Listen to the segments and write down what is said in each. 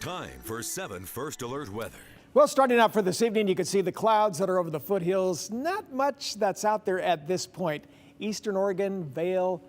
Time for 7 First Alert weather. Well, starting out for this evening, you can see the clouds that are over the foothills. Not much that's out there at this point. Eastern Oregon, Vail,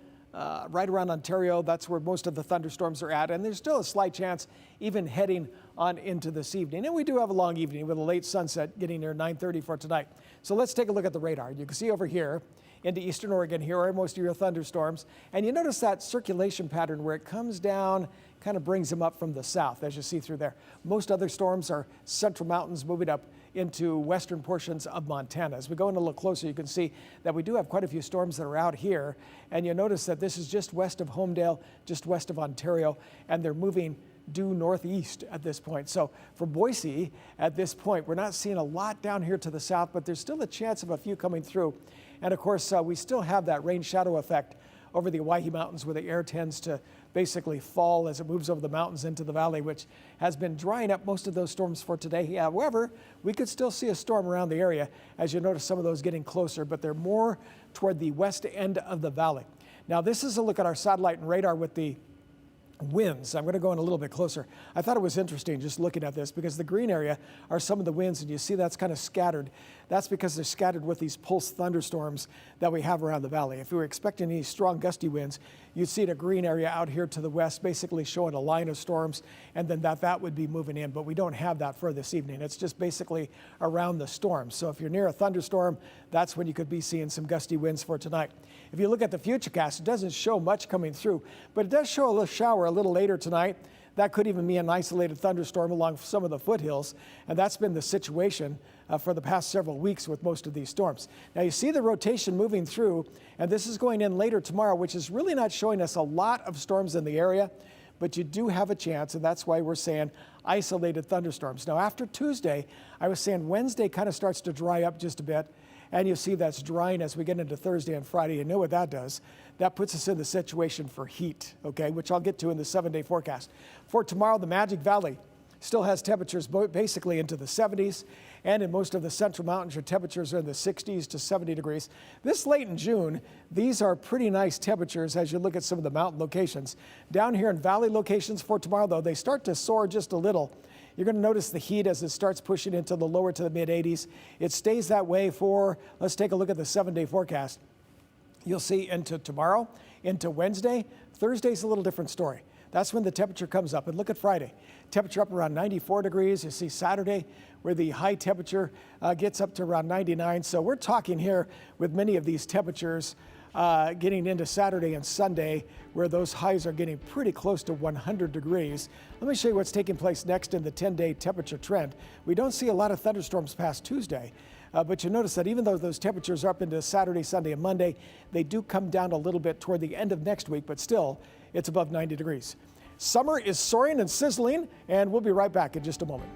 right around Ontario, that's where most of the thunderstorms are at. And there's still a slight chance even heading on into this evening. And we do have a long evening with a late sunset getting near 9:30 for tonight. So let's take a look at the radar. You can see over here into Eastern Oregon, here are most of your thunderstorms. And you notice that circulation pattern where it comes down, kind of brings them up from the south, as you see through there. Most other storms are central mountains moving up into western portions of Montana. As we go in a little closer, you can see that we do have quite a few storms that are out here. And you notice that this is just west of Homedale, just west of Ontario, and they're moving due northeast at this point. So for Boise, at this point, we're not seeing a lot down here to the south, but there's still a chance of a few coming through. And of course, we still have that rain shadow effect over the Owyhee Mountains, where the air tends to basically fall as it moves over the mountains into the valley, which has been drying up most of those storms for today. However, we could still see a storm around the area, as you notice some of those getting closer, but they're more toward the west end of the valley. Now, this is a look at our satellite and radar with the winds. I'm going to go in a little bit closer. I thought it was interesting just looking at this because the green area are some of the winds, and you see that's kind of scattered. That's because they're scattered with these pulse thunderstorms that we have around the valley. If we were expecting any strong gusty winds, you'd see the green area out here to the west basically showing a line of storms, and then that would be moving in, but we don't have that for this evening. It's just basically around the storm. So if you're near a thunderstorm, that's when you could be seeing some gusty winds for tonight. If you look at the futurecast, it doesn't show much coming through, but it does show a little shower a little later tonight. That could even be an isolated thunderstorm along some of the foothills, and that's been the situation for the past several weeks with most of these storms. Now you see the rotation moving through, and this is going in later tomorrow, which is really not showing us a lot of storms in the area, but you do have a chance, and that's why we're saying isolated thunderstorms. Now after Tuesday, I was saying Wednesday kind of starts to dry up just a bit, and you see that's drying as we get into Thursday and Friday. You know what that does? That puts us in the situation for heat, okay, which I'll get to in the 7-day forecast. For tomorrow, the Magic Valley still has temperatures basically into the 70s, and in most of the central mountains, your temperatures are in the 60s to 70 degrees. This late in June, these are pretty nice temperatures as you look at some of the mountain locations. Down here in valley locations for tomorrow, though, they start to soar just a little. You're going to notice the heat as it starts pushing into the lower to the mid 80s. It stays that way for, let's take a look at the 7-day forecast. You'll see into tomorrow, into Wednesday. Thursday's a little different story. That's when the temperature comes up. And look at Friday. Temperature up around 94 degrees. You see Saturday where the high temperature gets up to around 99. So we're talking here with many of these temperatures getting into Saturday and Sunday, where those highs are getting pretty close to 100 degrees. Let me show you what's taking place next in the 10-day temperature trend. We don't see a lot of thunderstorms past Tuesday, but you notice that even though those temperatures are up into Saturday, Sunday, and Monday, they do come down a little bit toward the end of next week, but still, it's above 90 degrees. Summer is soaring and sizzling, and we'll be right back in just a moment.